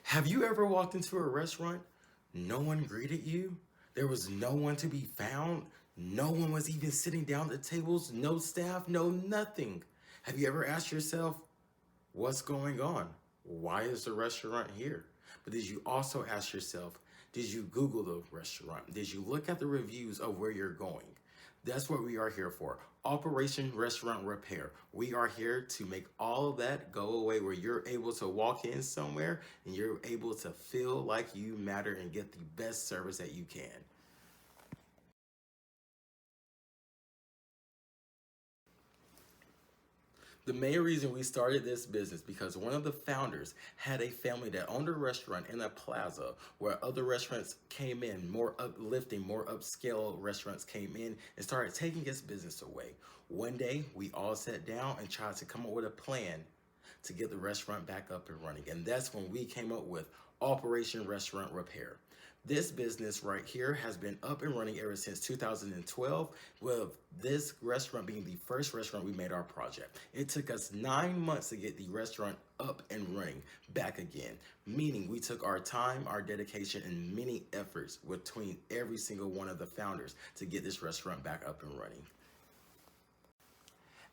Have you ever walked into a restaurant? No one greeted you? There was no one to be found? No one was even sitting down at the tables? No staff? No nothing. Have you ever asked yourself, what's going on? Why is the restaurant here? But did you also ask yourself, did you Google the restaurant? Did you look at the reviews of where you're going? That's what we are here for. Operation Restaurant Repair. We are here to make all of that go away where you're able to walk in somewhere and you're able to feel like you matter and get the best service that you can. The main reason we started this business because one of the founders had a family that owned a restaurant in a plaza where other restaurants came in, more uplifting, more upscale restaurants came in and started taking his business away. One day, we all sat down and tried to come up with a plan to get the restaurant back up and running. And that's when we came up with Operation Restaurant Repair. This business right here has been up and running ever since 2012, with this restaurant being the first restaurant we made our project. It took us 9 months to get the restaurant up and running back again, meaning we took our time, our dedication, and many efforts between every single one of the founders to get this restaurant back up and running.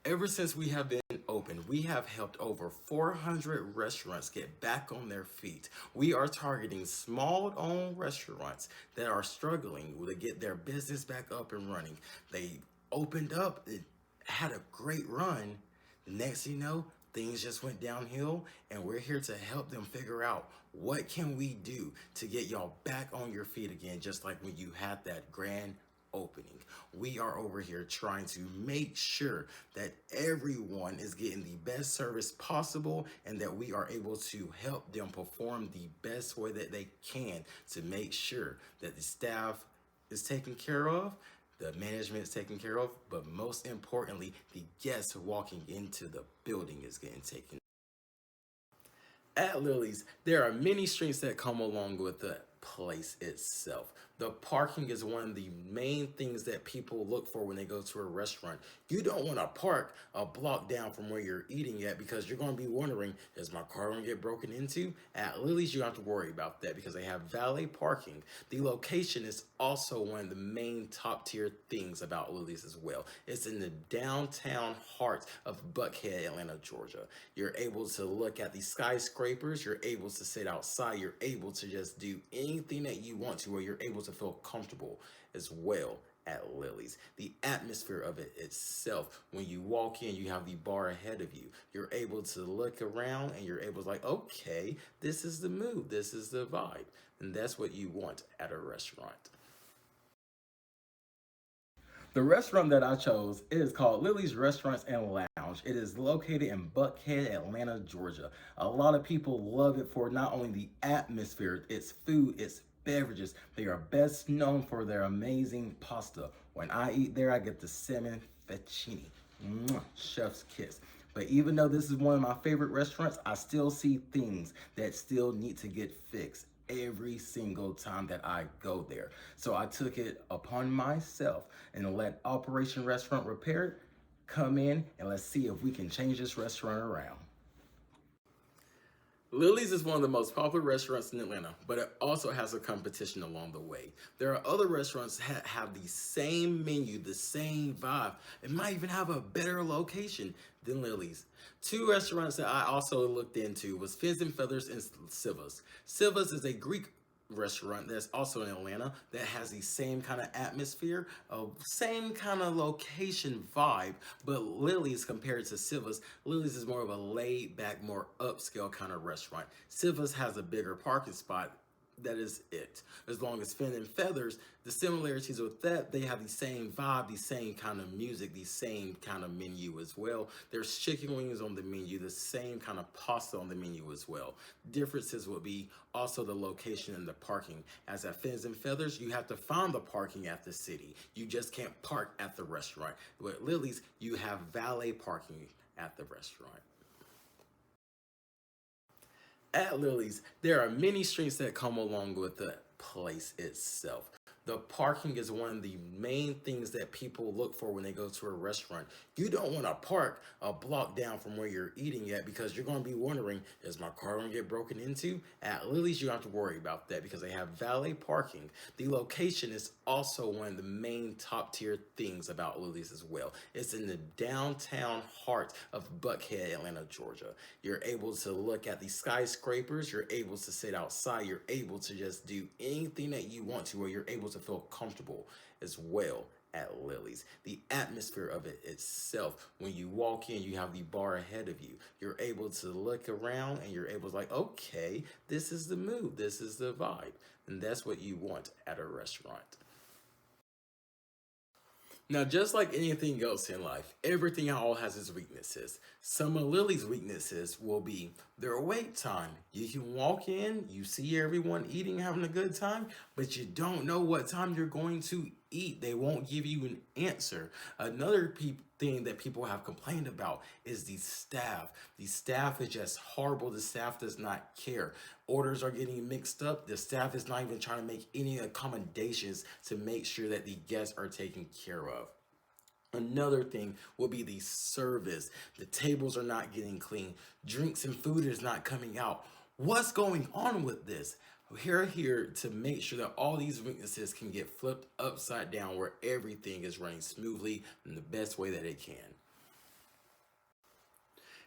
Ever since we have been open, we have helped over 400 restaurants get back on their feet. We are targeting small-owned restaurants that are struggling to get their business back up and running. They opened up, it had a great run. Next thing you know, things just went downhill, and we're here to help them figure out what can we do to get y'all back on your feet again, just like when you had that grand opening. We are over here trying to make sure that everyone is getting the best service possible and that we are able to help them perform the best way that they can to make sure that the staff is taken care of, the management is taken care of, but most importantly, the guests walking into the building is getting taken. At Lily's, there are many strengths that come along with the place itself. The parking is one of the main things that people look for when they go to a restaurant. You don't want to park a block down from where you're eating at because you're going to be wondering, is my car going to get broken into? At Lily's, you don't have to worry about that because they have valet parking. The location is also one of the main top tier things about Lily's as well. It's in the downtown heart of Buckhead, Atlanta, Georgia. You're able to look at the skyscrapers, you're able to sit outside, you're able to just do anything that you want to, where you're able to feel comfortable as well at Lily's. The atmosphere of it itself, when you walk in, you have the bar ahead of you. You're able to look around and you're able to like, okay, this is the mood, this is the vibe. And that's what you want at a restaurant. The restaurant that I chose is called Lily's Restaurants and Lounge. It is located in Buckhead, Atlanta, Georgia. A lot of people love it for not only the atmosphere, its food, its beverages. They are best known for their amazing pasta. When I eat there, I get the salmon fettuccine. Mwah, chef's kiss. But even though this is one of my favorite restaurants, I still see things that still need to get fixed every single time that I go there. So I took it upon myself and let Operation Restaurant Repair come in and let's see if we can change this restaurant around. Lily's is one of the most popular restaurants in Atlanta, but it also has a competition along the way. There are other restaurants that have the same menu, the same vibe. It might even have a better location than Lily's. Two restaurants that I also looked into was Fins and Feathers and Siva's. Siva's is a Greek restaurant that's also in Atlanta that has the same kind of atmosphere, same kind of location vibe, but Lily's compared to Siva's, Lily's is more of a laid back, more upscale kind of restaurant. Siva's has a bigger parking spot. That is it. As long as Fin and Feathers, the similarities with that, they have the same vibe, the same kind of music, the same kind of menu as well. There's chicken wings on the menu, the same kind of pasta on the menu as well. Differences would be also the location and the parking. As at Fins and Feathers, you have to find the parking at the city. You just can't park at the restaurant. But at Lily's, you have valet parking at the restaurant. At Lily's, there are many strengths that come along with the place itself. The parking is one of the main things that people look for when they go to a restaurant. You don't want to park a block down from where you're eating at because you're going to be wondering, is my car going to get broken into? At Lily's, you don't have to worry about that because they have valet parking. The location is also one of the main top tier things about Lily's as well. It's in the downtown heart of Buckhead, Atlanta, Georgia. You're able to look at the skyscrapers, you're able to sit outside, you're able to just do anything that you want to, or you're able to feel comfortable as well at Lily's. The atmosphere of it itself, when you walk in, you have the bar ahead of you. You're able to look around and you're able to like, okay, this is the mood, this is the vibe. And that's what you want at a restaurant. Now, just like anything else in life, everything all has its weaknesses. Some of Lily's weaknesses will be their wait time. You can walk in, you see everyone eating, having a good time, but you don't know what time you're going to eat. They won't give you an answer. Another thing that people have complained about is the staff. The staff is just horrible. The staff does not care. Orders are getting mixed up. The staff is not even trying to make any accommodations to make sure that the guests are taken care of. Another thing will be the service. The tables are not getting clean. Drinks and food is not coming out. What's going on with this? We're here to make sure that all these weaknesses can get flipped upside down where everything is running smoothly in the best way that it can.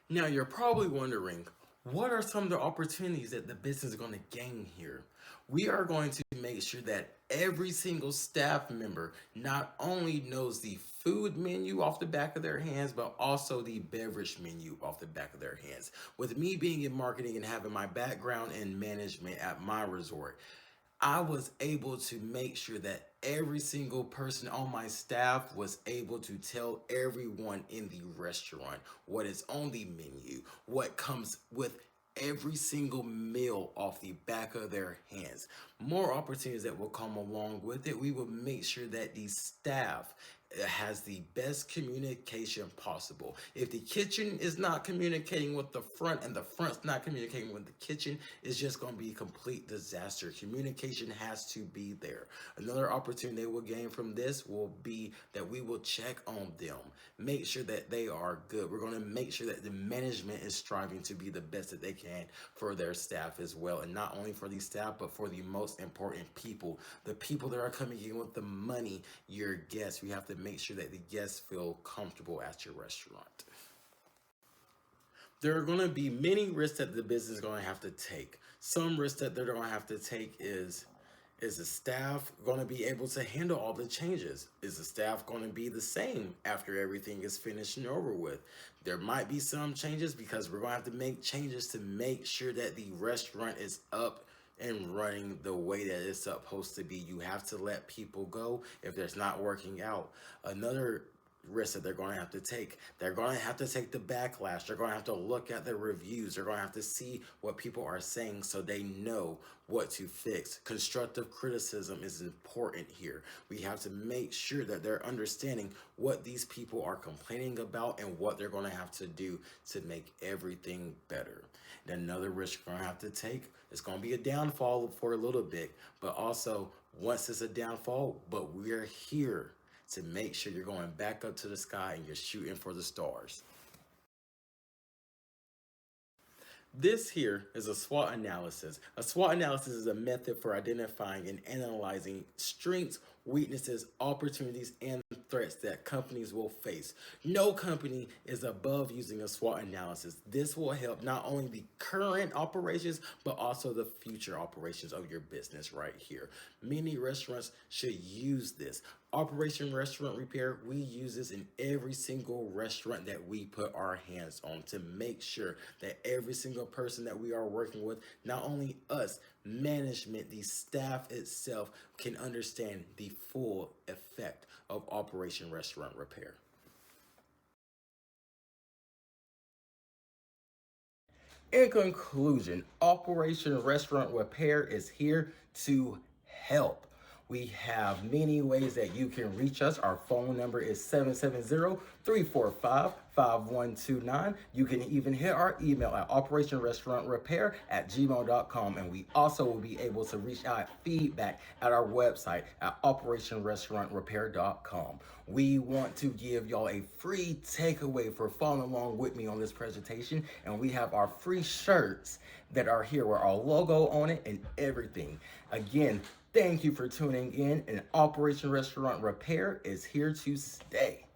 Now, you're probably wondering, what are some of the opportunities that the business is going to gain here? We are going to make sure that every single staff member not only knows the food menu off the back of their hands, but also the beverage menu off the back of their hands. With me being in marketing and having my background in management at my resort, I was able to make sure that every single person on my staff was able to tell everyone in the restaurant what is on the menu, what comes with every single meal off the back of their hands. More opportunities that will come along with it. We will make sure that the staff has the best communication possible. If the kitchen is not communicating with the front and the front's not communicating with the kitchen, it's just going to be a complete disaster. Communication has to be there. Another opportunity they will gain from this will be that we will check on them, make sure that they are good. We're going to make sure that the management is striving to be the best that they can for their staff as well. And not only for the staff, but for the most important people, the people that are coming in with the money, your guests. We have to make sure that the guests feel comfortable at your restaurant. There are going to be many risks that the business is going to have to take. Some risks that they're going to have to take is the staff going to be able to handle all the changes? Is the staff going to be the same after everything is finished and over with? There might be some changes because we're going to have to make changes to make sure that the restaurant is up and running the way that it's supposed to be. You have to let people go if there's not working out. Another risk that they're going to have to take. They're going to have to take the backlash. They're going to have to look at the reviews. They're going to have to see what people are saying so they know what to fix. Constructive criticism is important here. We have to make sure that they're understanding what these people are complaining about and what they're going to have to do to make everything better. And another risk you're going to have to take is going to be a downfall for a little bit, but also once it's a downfall, but we're here to make sure you're going back up to the sky and you're shooting for the stars. This here is a SWOT analysis. A SWOT analysis is a method for identifying and analyzing strengths, weaknesses, opportunities, and threats that companies will face. No company is above using a SWOT analysis. This will help not only the current operations, but also the future operations of your business right here. Many restaurants should use this. Operation Restaurant Repair, we use this in every single restaurant that we put our hands on to make sure that every single person that we are working with, not only us, management, the staff itself, can understand the full effect of Operation Restaurant Repair. In conclusion, Operation Restaurant Repair is here to help. We have many ways that you can reach us. Our phone number is 770-345-5655. 5129. You can even hit our email at operationrestaurantrepair@gmail.com. And we also will be able to reach out feedback at our website at operationrestaurantrepair.com. We want to give y'all a free takeaway for following along with me on this presentation. And we have our free shirts that are here with our logo on it and everything. Again, thank you for tuning in, and Operation Restaurant Repair is here to stay.